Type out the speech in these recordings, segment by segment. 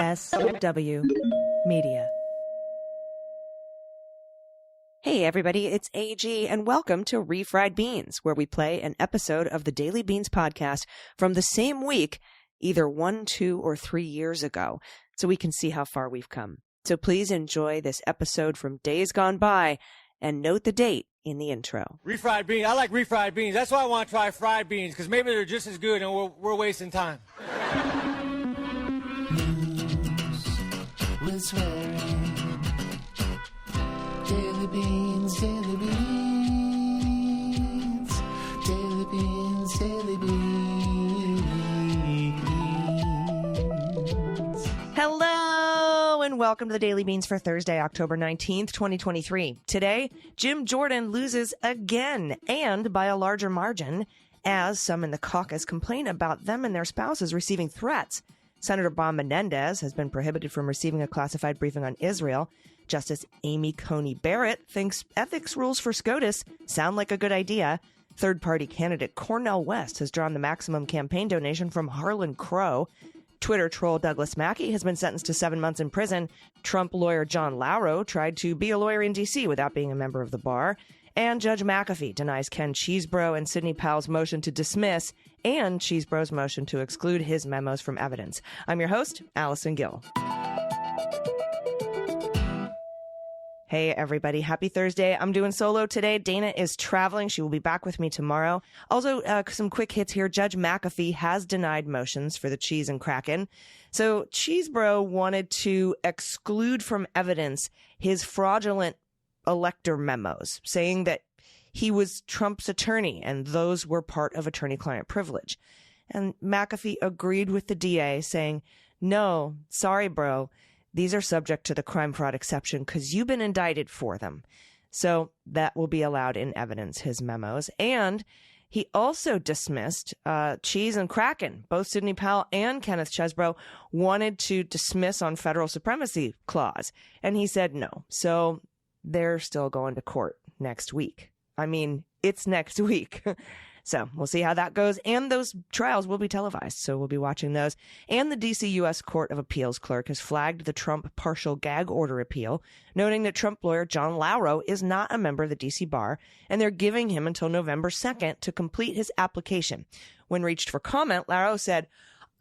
SW Media. Hey everybody, it's AG and welcome to Refried Beans, where we play an episode of the Daily Beans podcast from the same week, either 1, 2, or 3 years ago, so we can see how far we've come. So please enjoy this episode from days gone by and note the date in the intro. Refried beans. I like refried beans. That's why I want to try fried beans, because maybe they're just as good and we're wasting time. News with swearing. Daily beans, daily beans. Daily beans, daily beans. Hello and welcome to the Daily Beans for Thursday, October 19th, 2023. Today, Jim Jordan loses again and by a larger margin as some in the caucus complain about them and their spouses receiving threats. Senator Bob Menendez has been prohibited from receiving a classified briefing on Israel. Justice Amy Coney Barrett thinks ethics rules for SCOTUS sound like a good idea. Third-party candidate Cornel West has drawn the maximum campaign donation from Harlan Crow. Twitter troll Douglas Mackey has been sentenced to 7 months in prison. Trump lawyer John Lauro tried to be a lawyer in D.C. without being a member of the bar. And Judge McAfee denies Ken Chesebro and Sidney Powell's motion to dismiss and Chesebro's motion to exclude his memos from evidence. I'm your host, Allison Gill. Hey, everybody. Happy Thursday. I'm doing solo today. Dana is traveling. She will be back with me tomorrow. Also, some quick hits here. Judge McAfee has denied motions for the cheese and Kraken. So Chesebro wanted to exclude from evidence his fraudulent elector memos, saying that he was Trump's attorney and those were part of attorney-client privilege. And McAfee agreed with the DA, saying, no, sorry, bro. These are subject to the crime fraud exception because you've been indicted for them. So that will be allowed in evidence, his memos. And he also dismissed Cheese and Kraken. Both Sidney Powell and Kenneth Chesebro wanted to dismiss on federal supremacy clause. And he said no. So they're still going to court next week. I mean, it's next week. So we'll see how that goes. And those trials will be televised, so we'll be watching those. And the D.C. U.S. Court of Appeals clerk has flagged the Trump partial gag order appeal, noting that Trump lawyer John Lauro is not a member of the D.C. bar, and they're giving him until November 2nd to complete his application. When reached for comment, Lauro said,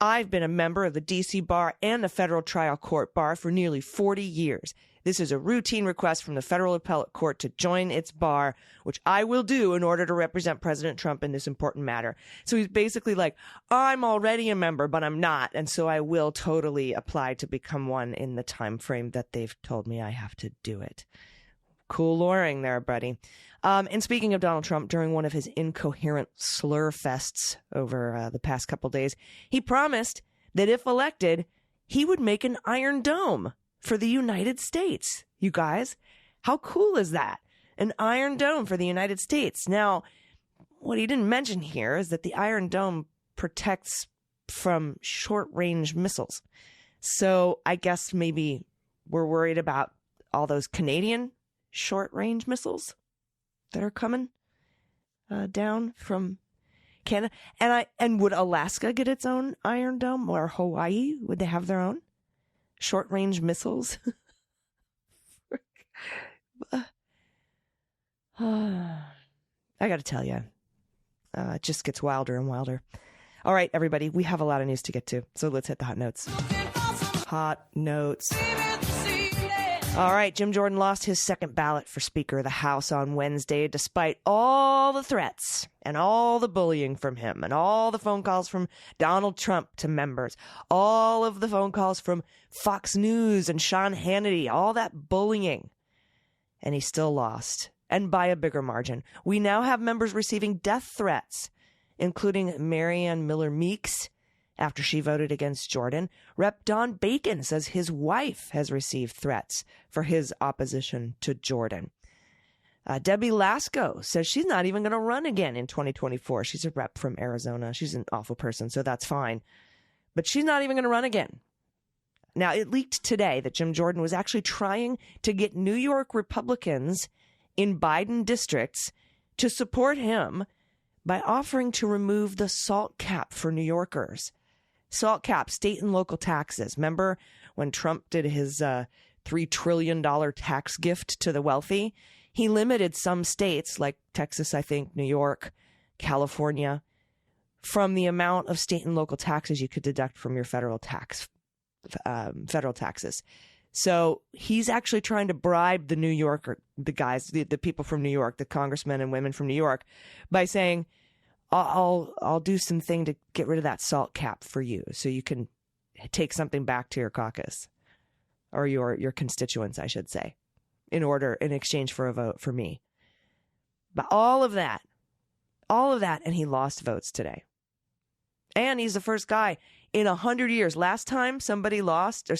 I've been a member of the D.C. bar and the federal trial court bar for nearly 40 years. This is a routine request from the federal appellate court to join its bar, which I will do in order to represent President Trump in this important matter. So he's basically like, I'm already a member, but I'm not. And so I will totally apply to become one in the time frame that they've told me I have to do it. Cool lawyering there, buddy. And speaking of Donald Trump, during one of his incoherent slur fests over the past couple days, he promised that if elected, he would make an Iron Dome for the United States. You guys, how cool is that? An Iron Dome for the United States. Now, what he didn't mention here is that the Iron Dome protects from short-range missiles. So I guess maybe we're worried about all those Canadian short-range missiles that are coming down from Canada. And would Alaska get its own Iron Dome, or Hawaii? Would they have their own short-range missiles? I got to tell you, it just gets wilder and wilder. All right, everybody, we have a lot of news to get to, so let's hit the hot notes. Hot notes. All right, Jim Jordan lost his second ballot for Speaker of the House on Wednesday, despite all the threats and all the bullying from him and all the phone calls from Donald Trump to members, all of the phone calls from Fox News and Sean Hannity, all that bullying. And he still lost, and by a bigger margin. We now have members receiving death threats, including Marianne Miller Meeks, after she voted against Jordan. Rep. Don Bacon says his wife has received threats for his opposition to Jordan. Debbie Lasko says she's not even going to run again in 2024. She's a rep from Arizona. She's an awful person, so that's fine. But she's not even going to run again. Now, it leaked today that Jim Jordan was actually trying to get New York Republicans in Biden districts to support him by offering to remove the SALT cap for New Yorkers. Salt cap, state and local taxes. Remember when Trump did his $3 trillion tax gift to the wealthy? He limited some states like Texas, I think, New York, California, from the amount of state and local taxes you could deduct from your federal taxes. So he's actually trying to bribe the New Yorker, the guys, the people from New York, the congressmen and women from New York, by saying, I'll do something to get rid of that salt cap for you so you can take something back to your caucus or your constituents, I should say, in exchange for a vote for me. But all of that, and he lost votes today. And he's the first guy in 100 years. Last time somebody lost or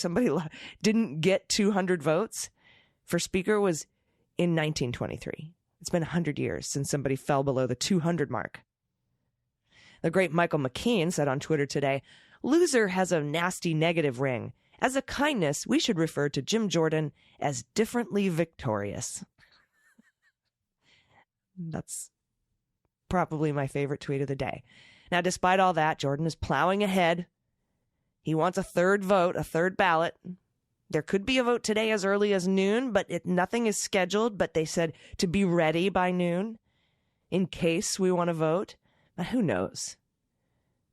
didn't get 200 votes for speaker was in 1923. It's been 100 years since somebody fell below the 200 mark. The great Michael McKean said on Twitter today, "Loser has a nasty negative ring. As a kindness, we should refer to Jim Jordan as differently victorious." That's probably my favorite tweet of the day. Now, despite all that, Jordan is plowing ahead. He wants a third vote, a third ballot. There could be a vote today as early as noon, but nothing is scheduled. But they said to be ready by noon in case we want to vote. But who knows?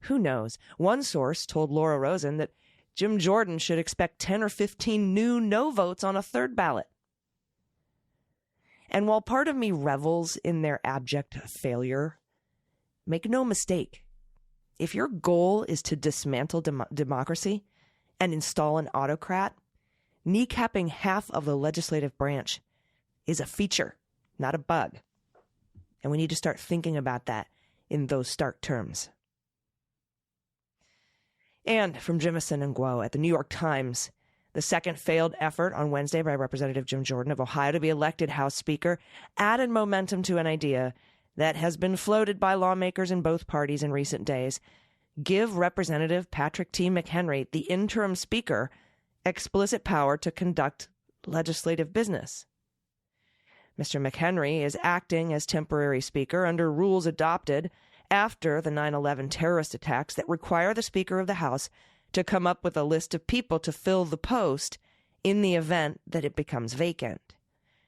Who knows? One source told Laura Rosen that Jim Jordan should expect 10 or 15 new no votes on a third ballot. And while part of me revels in their abject failure, make no mistake, if your goal is to dismantle democracy and install an autocrat, kneecapping half of the legislative branch is a feature, not a bug. And we need to start thinking about that in those stark terms. And from Jimison and Guo at the New York Times, the second failed effort on Wednesday by Representative Jim Jordan of Ohio to be elected House Speaker added momentum to an idea that has been floated by lawmakers in both parties in recent days. Give Representative Patrick T. McHenry, the interim Speaker, explicit power to conduct legislative business. Mr. McHenry is acting as temporary Speaker under rules adopted after the 9/11 terrorist attacks that require the Speaker of the House to come up with a list of people to fill the post in the event that it becomes vacant.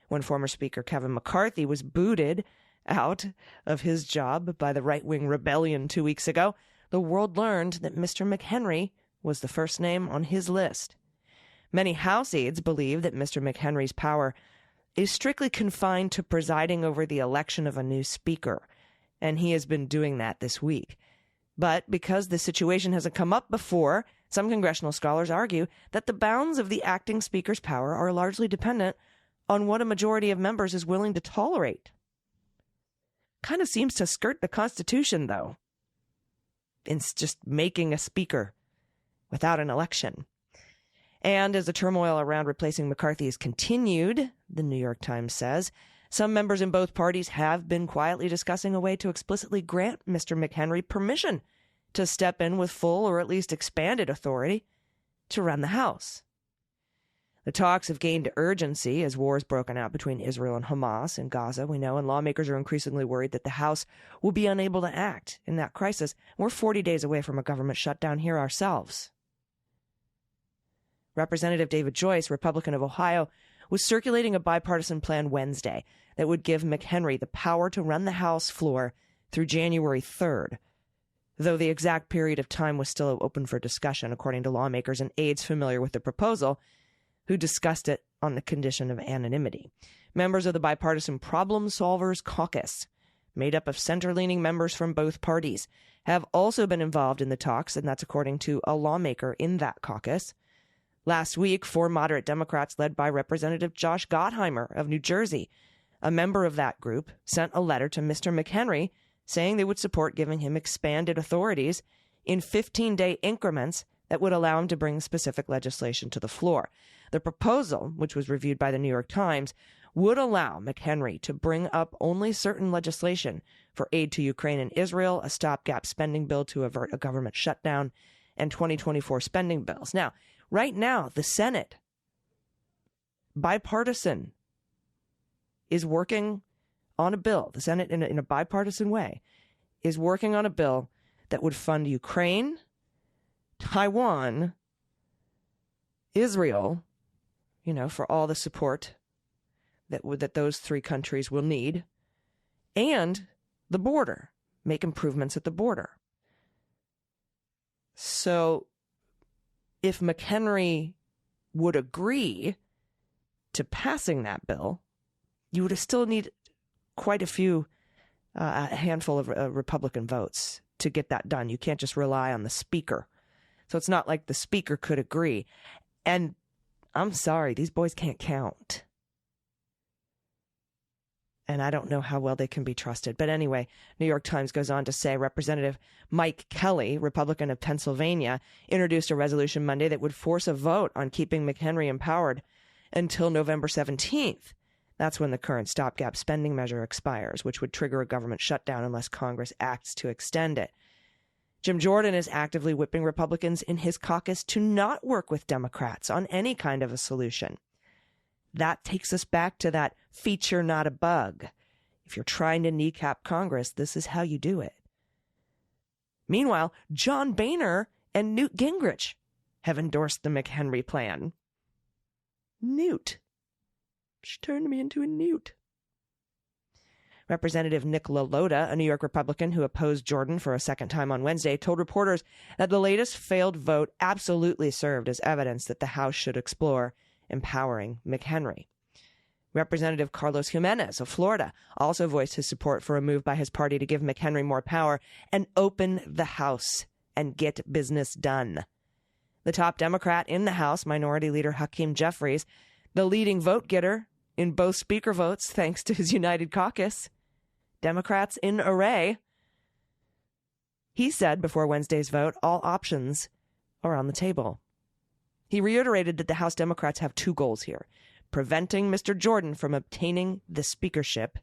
When former Speaker Kevin McCarthy was booted out of his job by the right-wing rebellion 2 weeks ago, the world learned that Mr. McHenry was the first name on his list. Many House aides believe that Mr. McHenry's power is strictly confined to presiding over the election of a new speaker, and he has been doing that this week. But because the situation hasn't come up before, some congressional scholars argue that the bounds of the acting speaker's power are largely dependent on what a majority of members is willing to tolerate. Kind of seems to skirt the Constitution, though. It's just making a speaker without an election. And as the turmoil around replacing McCarthy has continued, the New York Times says, some members in both parties have been quietly discussing a way to explicitly grant Mr. McHenry permission to step in with full or at least expanded authority to run the House. The talks have gained urgency as wars broken out between Israel and Hamas in Gaza, we know, and lawmakers are increasingly worried that the House will be unable to act in that crisis. We're 40 days away from a government shutdown here ourselves. Representative David Joyce, Republican of Ohio, was circulating a bipartisan plan Wednesday that would give McHenry the power to run the House floor through January 3rd, though the exact period of time was still open for discussion, according to lawmakers and aides familiar with the proposal, who discussed it on the condition of anonymity. Members of the Bipartisan Problem Solvers Caucus, made up of center-leaning members from both parties, have also been involved in the talks, and that's according to a lawmaker in that caucus. Last week, 4 moderate Democrats led by Representative Josh Gottheimer of New Jersey, a member of that group, sent a letter to Mr. McHenry saying they would support giving him expanded authorities in 15-day increments that would allow him to bring specific legislation to the floor. The proposal, which was reviewed by the New York Times, would allow McHenry to bring up only certain legislation for aid to Ukraine and Israel, a stopgap spending bill to avert a government shutdown, and 2024 spending bills. Now, right now, the Senate, bipartisan, is working on a bill. The Senate, in a bipartisan way, is working on a bill that would fund Ukraine, Taiwan, Israel, for all the support that those three countries will need, and the border, make improvements at the border. So if McHenry would agree to passing that bill, you would still need quite a handful of Republican votes to get that done. You can't just rely on the speaker. So it's not like the speaker could agree. And I'm sorry, these boys can't count. And I don't know how well they can be trusted. But anyway, New York Times goes on to say Representative Mike Kelly, Republican of Pennsylvania, introduced a resolution Monday that would force a vote on keeping McHenry empowered until November 17th. That's when the current stopgap spending measure expires, which would trigger a government shutdown unless Congress acts to extend it. Jim Jordan is actively whipping Republicans in his caucus to not work with Democrats on any kind of a solution. That takes us back to that feature, not a bug. If you're trying to kneecap Congress, this is how you do it. Meanwhile, John Boehner and Newt Gingrich have endorsed the McHenry plan. Newt. She turned me into a newt. Representative Nick LaLota, a New York Republican who opposed Jordan for a second time on Wednesday, told reporters that the latest failed vote absolutely served as evidence that the House should explore empowering McHenry. Representative Carlos Jimenez of Florida also voiced his support for a move by his party to give McHenry more power and open the House and get business done. The top Democrat in the House, Minority Leader Hakeem Jeffries, the leading vote getter in both speaker votes thanks to his United Caucus, Democrats in array. He said before Wednesday's vote, all options are on the table. He reiterated that the House Democrats have two goals here: preventing Mr. Jordan from obtaining the speakership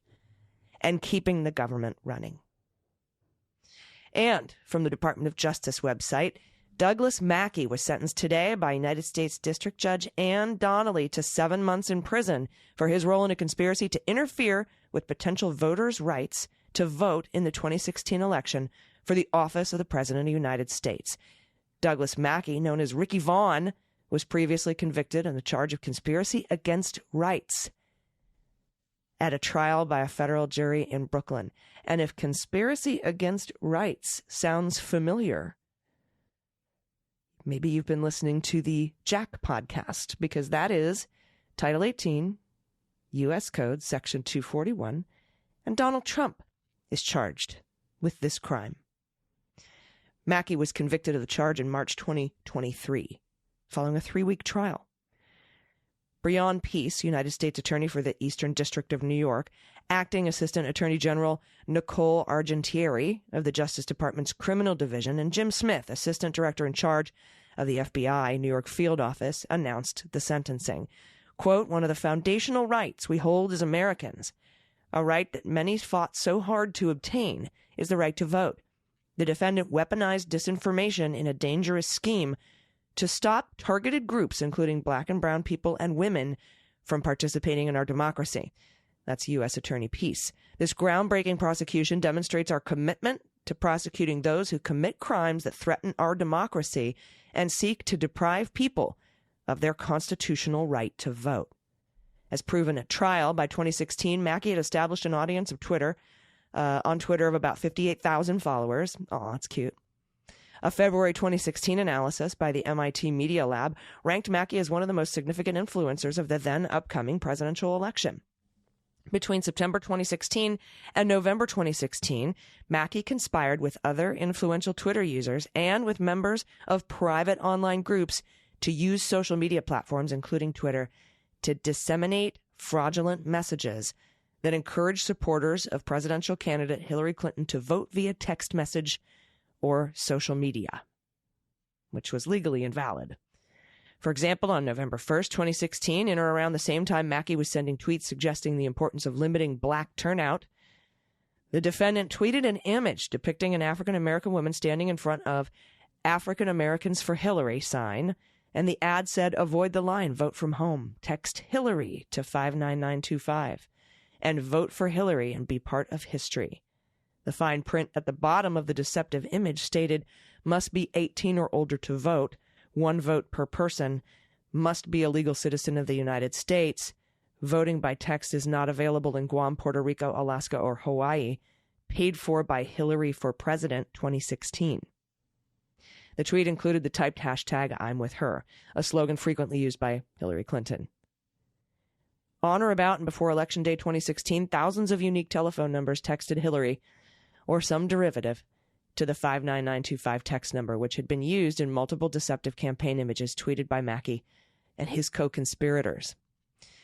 and keeping the government running. And from the Department of Justice website, Douglas Mackey was sentenced today by United States District Judge Ann Donnelly to 7 months in prison for his role in a conspiracy to interfere with potential voters' rights to vote in the 2016 election for the office of the President of the United States. Douglas Mackey, known as Ricky Vaughn, was previously convicted on the charge of conspiracy against rights at a trial by a federal jury in Brooklyn. And if conspiracy against rights sounds familiar, maybe you've been listening to the Jack podcast, because that is Title 18, U.S. Code, Section 241, and Donald Trump is charged with this crime. Mackey was convicted of the charge in March 2023, following a 3-week trial. Breon Peace, United States Attorney for the Eastern District of New York, Acting Assistant Attorney General Nicole Argentieri of the Justice Department's Criminal Division, and Jim Smith, Assistant Director in charge of the FBI New York Field Office, announced the sentencing. Quote, "One of the foundational rights we hold as Americans, a right that many fought so hard to obtain, is the right to vote. The defendant weaponized disinformation in a dangerous scheme to stop targeted groups, including Black and brown people and women, from participating in our democracy." That's U.S. Attorney Peace. This groundbreaking prosecution demonstrates our commitment to prosecuting those who commit crimes that threaten our democracy and seek to deprive people of their constitutional right to vote. As proven at trial, by 2016, Mackey had established an audience of on Twitter of about 58,000 followers. Aw, that's cute. A February 2016 analysis by the MIT Media Lab ranked Mackey as one of the most significant influencers of the then upcoming presidential election. Between September 2016 and November 2016, Mackey conspired with other influential Twitter users and with members of private online groups to use social media platforms, including Twitter, to disseminate fraudulent messages that encourage supporters of presidential candidate Hillary Clinton to vote via text message or social media, which was legally invalid. For example, on November 1st, 2016, in or around the same time Mackey was sending tweets suggesting the importance of limiting black turnout, the defendant tweeted an image depicting an African-American woman standing in front of African Americans for Hillary sign, and the ad said, "Avoid the line, vote from home. Text Hillary to 59925 and vote for Hillary and be part of history." The fine print at the bottom of the deceptive image stated, must be 18 or older to vote, 1 vote per person, must be a legal citizen of the United States. Voting by text is not available in Guam, Puerto Rico, Alaska, or Hawaii. Paid for by Hillary for President 2016. The tweet included the typed hashtag I'm with her, a slogan frequently used by Hillary Clinton. On or about and before Election Day 2016, thousands of unique telephone numbers texted Hillary, or some derivative, to the 59925 text number, which had been used in multiple deceptive campaign images tweeted by Mackey and his co-conspirators.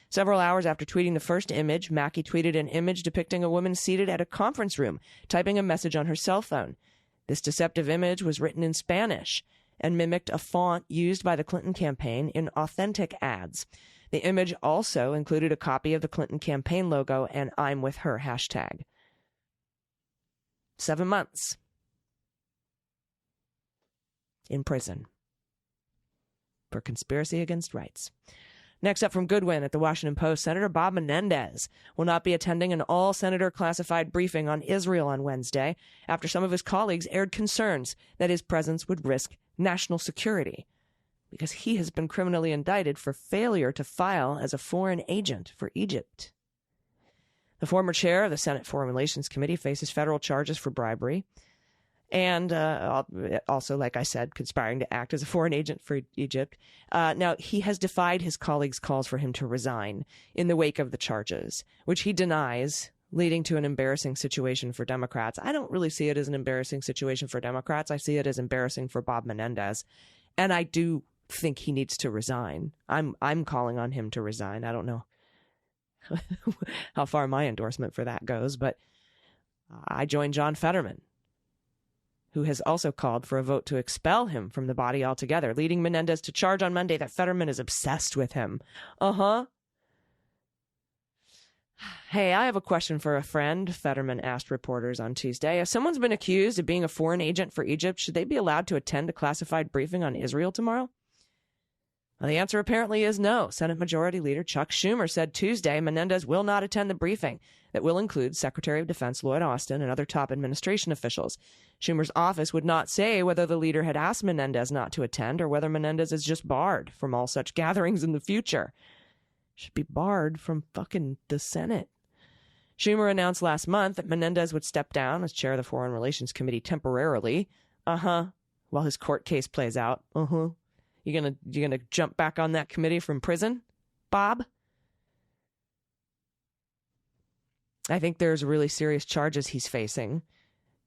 Several hours after tweeting the first image, Mackey tweeted an image depicting a woman seated at a conference room, typing a message on her cell phone. This deceptive image was written in Spanish and mimicked a font used by the Clinton campaign in authentic ads. The image also included a copy of the Clinton campaign logo and I'm with her hashtag. 7 months in prison for conspiracy against rights. Next up from Goodwin at the Washington Post, Senator Bob Menendez will not be attending an all-senator classified briefing on Israel on Wednesday after some of his colleagues aired concerns that his presence would risk national security because he has been criminally indicted for failure to file as a foreign agent for Egypt. The former chair of the Senate Foreign Relations Committee faces federal charges for bribery and also, like I said, conspiring to act as a foreign agent for Egypt. Now, he has defied his colleagues' calls for him to resign in the wake of the charges, which he denies, leading to an embarrassing situation for Democrats. I don't really see it as an embarrassing situation for Democrats. I see it as embarrassing for Bob Menendez. And I do think he needs to resign. I'm calling on him to resign. I don't know how far my endorsement for that goes, but I join John Fetterman, who has also called for a vote to expel him from the body altogether, leading Menendez to charge on Monday that Fetterman is obsessed with him. Hey, I have a question for a friend, Fetterman asked reporters on Tuesday. If someone's been accused of being a foreign agent for Egypt, should they be allowed to attend a classified briefing on Israel tomorrow? Well, the answer apparently is no. Senate Majority Leader Chuck Schumer said Tuesday Menendez will not attend the briefing that will include Secretary of Defense Lloyd Austin and other top administration officials. Schumer's office would not say whether the leader had asked Menendez not to attend or whether Menendez is just barred from all such gatherings in the future. Should be barred from fucking the Senate. Schumer announced last month that Menendez would step down as chair of the Foreign Relations Committee temporarily. While his court case plays out. You gonna jump back on that committee from prison, Bob? I think there's really serious charges he's facing.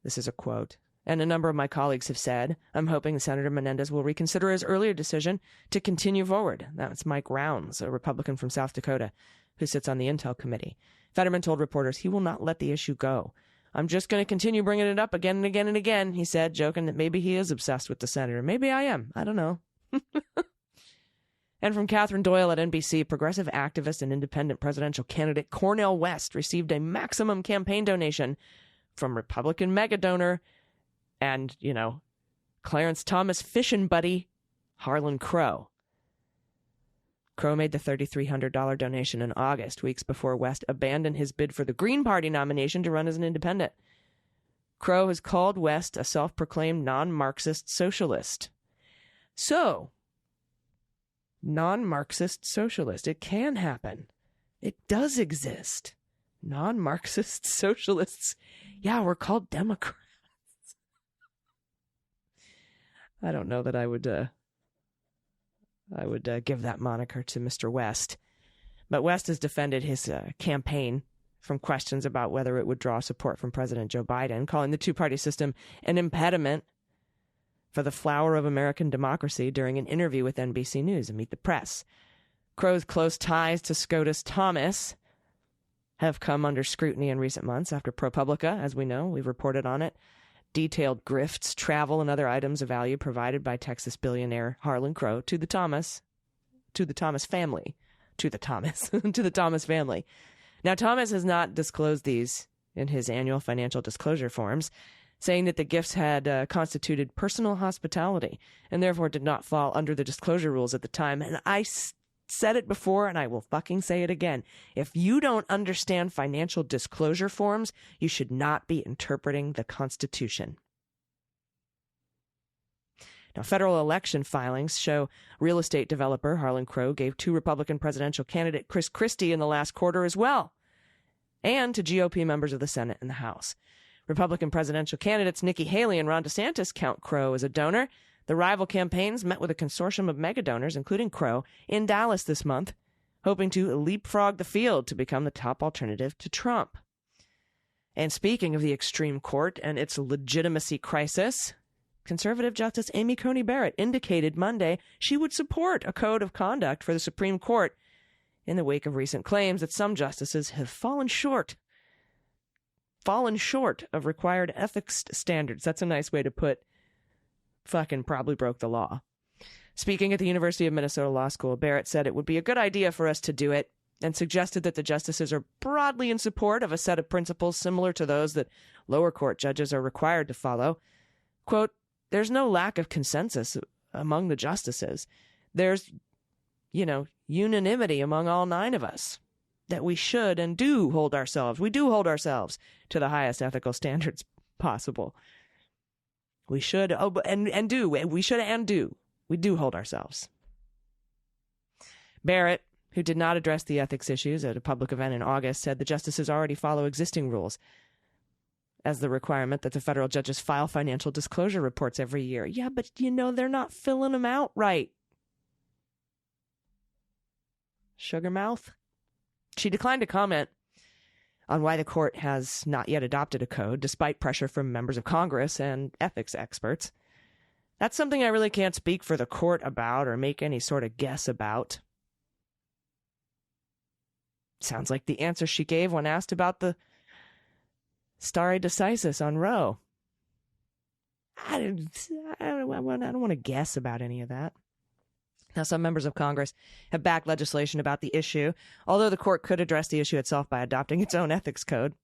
This is a quote. And a number of my colleagues have said, I'm hoping Senator Menendez will reconsider his earlier decision to continue forward. That's Mike Rounds, a Republican from South Dakota, who sits on the Intel Committee. Fetterman told reporters he will not let the issue go. I'm just going to continue bringing it up again and again and again, he said, joking that maybe he is obsessed with the senator. Maybe I am. I don't know. And from Catherine Doyle at NBC, progressive activist and independent presidential candidate Cornel West received a maximum campaign donation from Republican mega donor and, Clarence Thomas fishing buddy, Harlan Crow. Crow made the $3,300 donation in August, weeks before West abandoned his bid for the Green Party nomination to run as an independent. Crow has called West a self-proclaimed non-Marxist socialist. So, non-Marxist socialist. It can happen. It does exist. Non-Marxist socialists. Yeah, we're called Democrats. I don't know that I would give that moniker to Mr. West. But West has defended his campaign from questions about whether it would draw support from President Joe Biden, calling the two-party system an impediment for the flower of American democracy during an interview with NBC News and Meet the Press. Crow's close ties to SCOTUS Thomas have come under scrutiny in recent months after ProPublica, as we know, we've reported on it, detailed grifts, travel, and other items of value provided by Texas billionaire Harlan Crow to the Thomas family. Now, Thomas has not disclosed these in his annual financial disclosure forms, saying that the gifts had constituted personal hospitality and therefore did not fall under the disclosure rules at the time. And I said it before, and I will fucking say it again. If you don't understand financial disclosure forms, you should not be interpreting the Constitution. Now, federal election filings show real estate developer Harlan Crow gave to Republican presidential candidate Chris Christie in the last quarter as well, and to GOP members of the Senate and the House. Republican presidential candidates Nikki Haley and Ron DeSantis count Crow as a donor. The rival campaigns met with a consortium of mega donors, including Crow, in Dallas this month, hoping to leapfrog the field to become the top alternative to Trump. And speaking of the extreme court and its legitimacy crisis, conservative Justice Amy Coney Barrett indicated Monday she would support a code of conduct for the Supreme Court in the wake of recent claims that some justices have fallen short of required ethics standards. That's a nice way to put fucking probably broke the law. Speaking at the University of Minnesota Law School, Barrett said it would be a good idea for us to do it and suggested that the justices are broadly in support of a set of principles similar to those that lower court judges are required to follow. Quote, there's no lack of consensus among the justices. There's, unanimity among all 9 of us that we should and do hold ourselves. We do hold ourselves to the highest ethical standards possible. We should, We do hold ourselves. Barrett, who did not address the ethics issues at a public event in August, said the justices already follow existing rules as the requirement that the federal judges file financial disclosure reports every year. Yeah, but they're not filling them out right. Sugar mouth. She declined to comment on why the court has not yet adopted a code, despite pressure from members of Congress and ethics experts. That's something I really can't speak for the court about or make any sort of guess about. Sounds like the answer she gave when asked about the stare decisis on Roe. I don't want to guess about any of that. Now, some members of Congress have backed legislation about the issue, although the court could address the issue itself by adopting its own ethics code.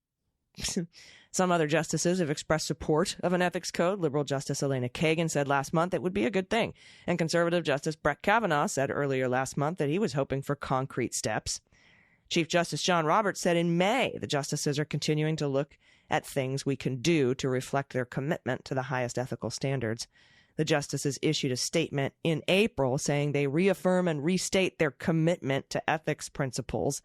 Some other justices have expressed support of an ethics code. Liberal Justice Elena Kagan said last month it would be a good thing. And conservative Justice Brett Kavanaugh said earlier last month that he was hoping for concrete steps. Chief Justice John Roberts said in May the justices are continuing to look at things we can do to reflect their commitment to the highest ethical standards. The justices issued a statement in April saying they reaffirm and restate their commitment to ethics principles.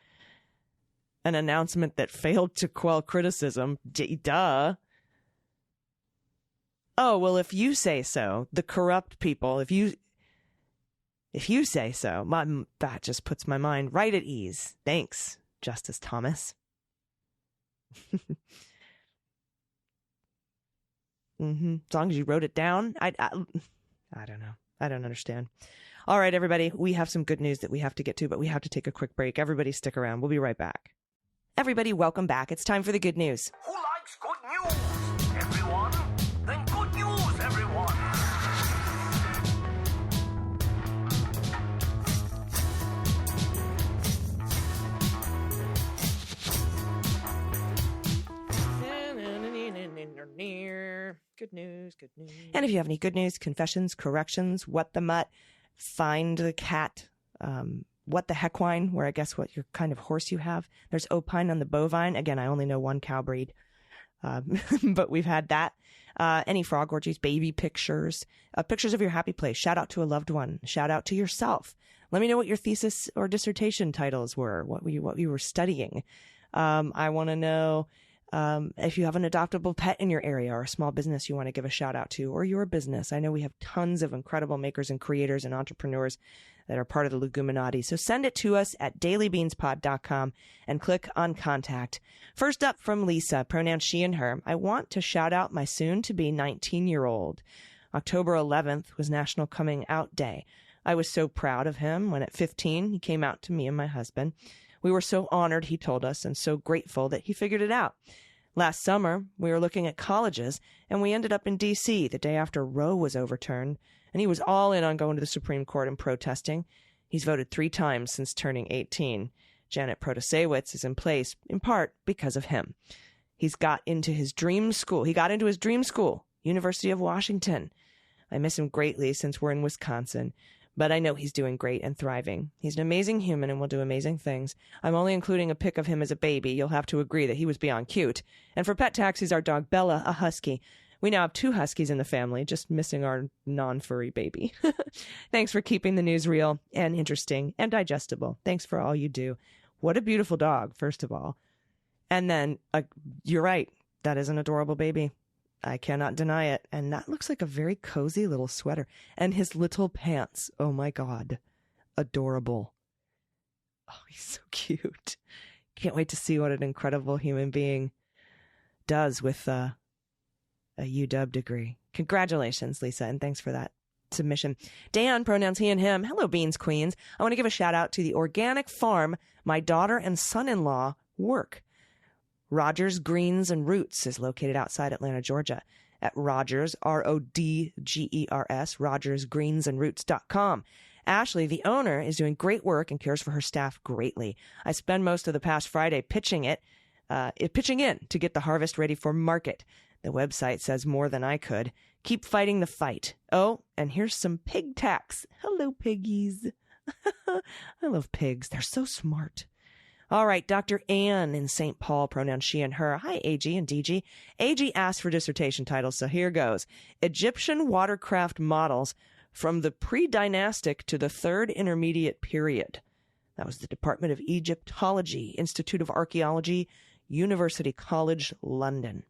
An announcement that failed to quell criticism. Duh. Oh, well, if you say so, the corrupt people, if you say so, that just puts my mind right at ease. Thanks, Justice Thomas. As long as you wrote it down, I don't know. I don't understand. All right, everybody, we have some good news that we have to get to, but we have to take a quick break. Everybody stick around. We'll be right back. Everybody, welcome back. It's time for the good news. Who likes good news? Everyone? Then good news, everyone. Good news, good news. And if you have any good news, confessions, corrections, what the mutt, find the cat, what the heck wine, where I guess what your kind of horse you have. There's opine on the bovine. Again, I only know one cow breed, but we've had that. Any frog orgies, baby pictures, pictures of your happy place. Shout out to a loved one. Shout out to yourself. Let me know what your thesis or dissertation titles were, what you were studying. I want to know if you have an adoptable pet in your area or a small business you want to give a shout out to, or your business. I know we have tons of incredible makers and creators and entrepreneurs that are part of the Leguminati. So send it to us at dailybeanspod.com and click on contact. First up from Lisa, pronouns she and her. I want to shout out my soon-to-be 19-year-old. October 11th was National Coming Out Day. I was so proud of him when at 15 he came out to me and my husband. We were so honored, he told us, and so grateful that he figured it out. Last summer, we were looking at colleges, and we ended up in D.C. the day after Roe was overturned, and he was all in on going to the Supreme Court and protesting. He's voted 3 times since turning 18. Janet Protasewicz is in place, in part because of him. He got into his dream school, University of Washington. I miss him greatly since we're in Wisconsin. But I know he's doing great and thriving. He's an amazing human and will do amazing things. I'm only including a pic of him as a baby. You'll have to agree that he was beyond cute. And for pet tax, he's our dog Bella, a husky. We now have 2 huskies in the family, just missing our non-furry baby. Thanks for keeping the news real and interesting and digestible. Thanks for all you do. What a beautiful dog, first of all. And then, you're right. That is an adorable baby. I cannot deny it. And that looks like a very cozy little sweater. And his little pants. Oh, my God. Adorable. Oh, he's so cute. Can't wait to see what an incredible human being does with a UW degree. Congratulations, Lisa, and thanks for that submission. Dan, pronouns he and him. Hello, Beans Queens. I want to give a shout out to the organic farm my daughter and son-in-law work. Rogers Greens and Roots is located outside Atlanta, Georgia. At Rogers, RODGERS, RogersGreensandRoots.com. Ashley, the owner, is doing great work and cares for her staff greatly. I spend most of the past Friday pitching in to get the harvest ready for market. The website says more than I could. Keep fighting the fight. Oh, and here's some pig tacks. Hello, piggies. I love pigs. They're so smart. All right, Dr. Ann in St. Paul, pronouns she and her. Hi, AG and DG. AG asked for dissertation titles, so here goes. Egyptian watercraft models from the pre-dynastic to the Third Intermediate Period. That was the Department of Egyptology, Institute of Archaeology, University College, London.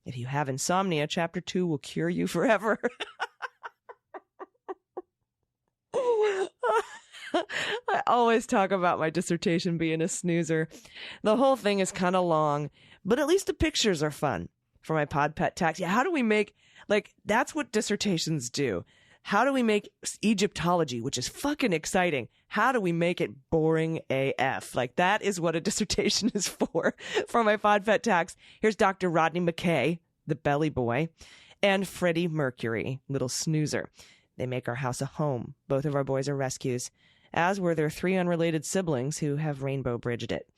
If you have insomnia, Chapter 2 will cure you forever. I always talk about my dissertation being a snoozer. The whole thing is kind of long, but at least the pictures are fun for my pod pet tax. Yeah, how do we make, that's what dissertations do. How do we make Egyptology, which is fucking exciting, how do we make it boring AF? That is what a dissertation is for my pod pet tax. Here's Dr. Rodney McKay, the belly boy, and Freddie Mercury, little snoozer. They make our house a home. Both of our boys are rescues, as were their 3 unrelated siblings who have rainbow bridged it.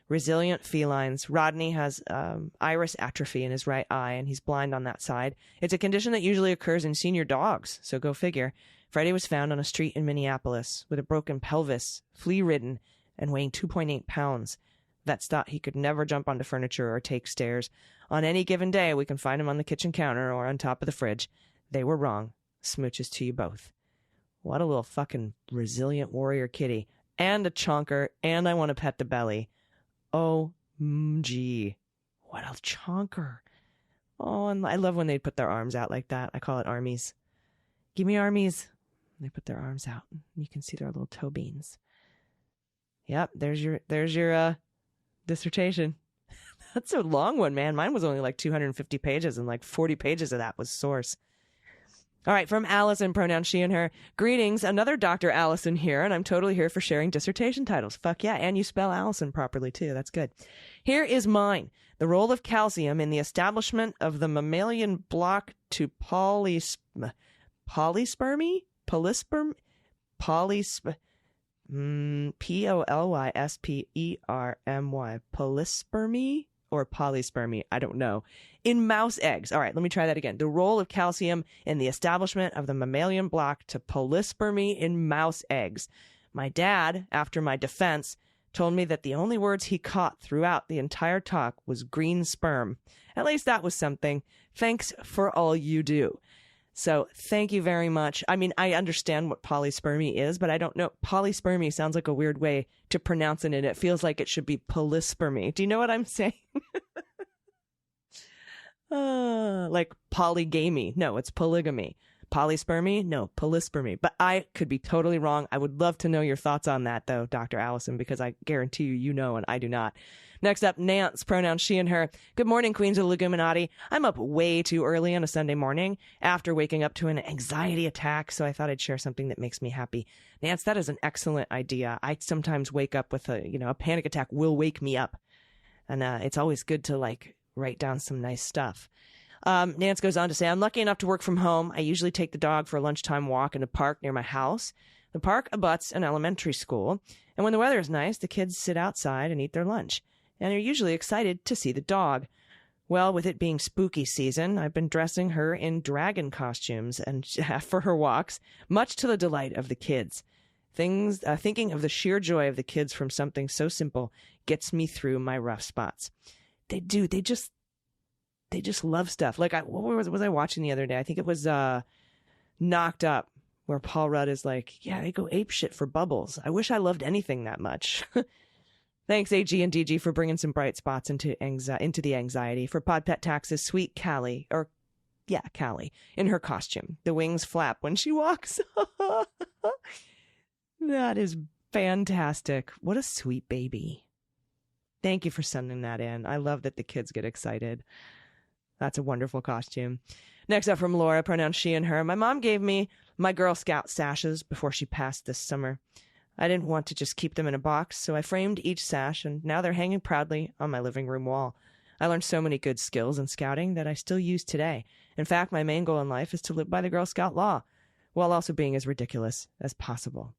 Resilient felines. Rodney has iris atrophy in his right eye, and he's blind on that side. It's a condition that usually occurs in senior dogs, so go figure. Freddie was found on a street in Minneapolis with a broken pelvis, flea-ridden, and weighing 2.8 pounds. Vets thought he could never jump onto furniture or take stairs. On any given day, we can find him on the kitchen counter or on top of the fridge. They were wrong. Smooches to you both. What a little fucking resilient warrior kitty. And a chonker, and I want to pet the belly. OMG. What a chonker. Oh, and I love when they put their arms out like that. I call it armies. Give me armies. They put their arms out. You can see their little toe beans. Yep, there's your dissertation. That's a long one, man. Mine was only 250 pages, and 40 pages of that was source. All right, from Allison, pronouns she and her. Greetings, another Dr. Allison here, and I'm totally here for sharing dissertation titles. Fuck yeah, and you spell Allison properly, too. That's good. Here is mine. The role of calcium in the establishment of the mammalian block to polyspermy? Polyspermy? Polyspermy. Polyspermy? Or polyspermy, I don't know, in mouse eggs. All right, let me try that again. The role of calcium in the establishment of the mammalian block to polyspermy in mouse eggs. My dad, after my defense, told me that the only words he caught throughout the entire talk was green sperm. At least that was something. Thanks for all you do. So thank you very much. I mean, I understand what polyspermy is, but I don't know. Polyspermy sounds like a weird way to pronounce it, and it feels like it should be polyspermy. Do you know what I'm saying? Like polygamy. No, it's polygamy. Polyspermy? No, polyspermy. But I could be totally wrong. I would love to know your thoughts on that, though, Dr. Allison, because I guarantee you know, and I do not. Next up, Nance, pronouns she and her. Good morning, Queens of the Leguminati. I'm up way too early on a Sunday morning after waking up to an anxiety attack, so I thought I'd share something that makes me happy. Nance, that is an excellent idea. I sometimes wake up with a panic attack will wake me up. And it's always good to, write down some nice stuff. Nance goes on to say, I'm lucky enough to work from home. I usually take the dog for a lunchtime walk in a park near my house. The park abuts an elementary school, and when the weather is nice, the kids sit outside and eat their lunch, and are usually excited to see the dog. Well, with it being spooky season, I've been dressing her in dragon costumes and for her walks, much to the delight of the kids. Thinking of the sheer joy of the kids from something so simple gets me through my rough spots. They they just love stuff. Like, what was I watching the other day? I think it was Knocked Up, where Paul Rudd is like, yeah, they go ape shit for bubbles. I wish I loved anything that much. Thanks, AG and DG, for bringing some bright spots into the anxiety. For Pod Pet Taxes, sweet Callie, Callie, in her costume. The wings flap when she walks. That is fantastic. What a sweet baby. Thank you for sending that in. I love that the kids get excited. That's a wonderful costume. Next up from Laura, pronouns she and her. My mom gave me my Girl Scout sashes before she passed this summer. I didn't want to just keep them in a box, so I framed each sash, and now they're hanging proudly on my living room wall. I learned so many good skills in scouting that I still use today. In fact, my main goal in life is to live by the Girl Scout law, while also being as ridiculous as possible.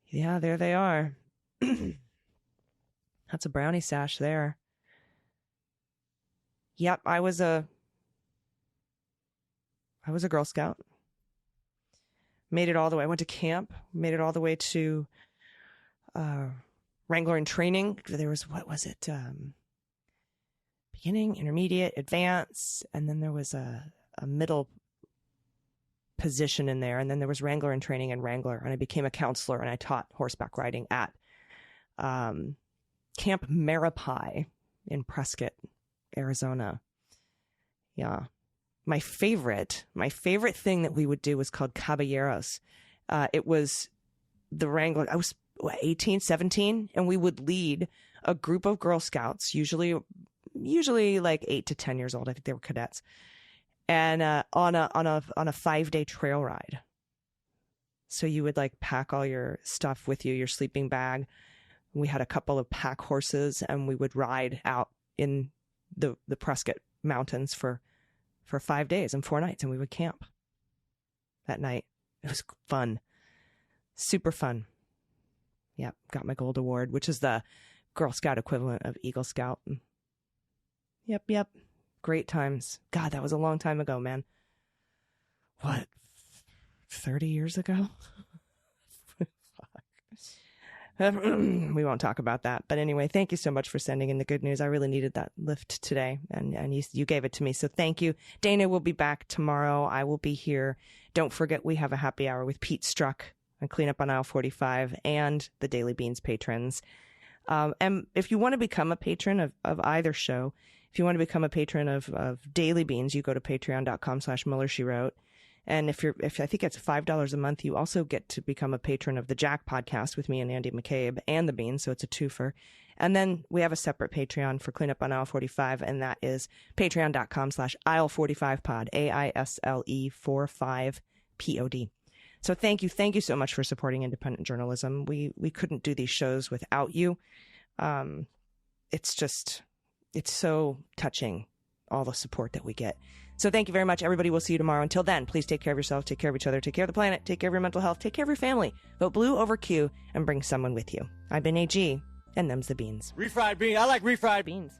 Yeah, there they are. That's a brownie sash there. Yep, I was a Girl Scout. Made it all the way. I went to camp. Made it all the way to Wrangler in training. There was, what was it? Beginning, intermediate, advance, and then there was a middle position in there. And then there was Wrangler in training and Wrangler. And I became a counselor and I taught horseback riding at Camp Marapai in Prescott, Arizona. Yeah. My favorite thing that we would do was called Caballeros. It was the Wrangler. I was 18, 17, and we would lead a group of Girl Scouts, usually like 8 to 10 years old. I think they were cadets, and on a 5-day trail ride. So you would like pack all your stuff with you, your sleeping bag. We had a couple of pack horses, and we would ride out in the Prescott Mountains for 5 days and 4 nights, and we would camp that night. It was fun. Super fun. Yep, got my gold award, which is the Girl Scout equivalent of Eagle Scout. Yep. Great times. God, that was a long time ago, man. What, 30 years ago? We won't talk about that. But anyway, thank you so much for sending in the good news. I really needed that lift today, and you gave it to me. So thank you. Dana will be back tomorrow. I will be here. Don't forget, we have a happy hour with Pete Struck and Clean Up on Aisle 45 and the Daily Beans patrons. And if you want to become a patron of either show, if you want to become a patron of Daily Beans, you go to patreon.com/MullerSheWrote. And if I think it's $5 a month, you also get to become a patron of the Jack podcast with me and Andy McCabe and the Beans. So it's a twofer. And then we have a separate Patreon for Cleanup on Aisle 45. And that is patreon.com/Aisle45pod, AISLE45POD. So thank you so much for supporting independent journalism. We couldn't do these shows without you. It's so touching, all the support that we get. So thank you very much, everybody. We'll see you tomorrow. Until then, please take care of yourself, take care of each other, take care of the planet, take care of your mental health, take care of your family. Vote blue over Q and bring someone with you. I've been AG, and them's the Beans. Refried beans. I like refried Beans.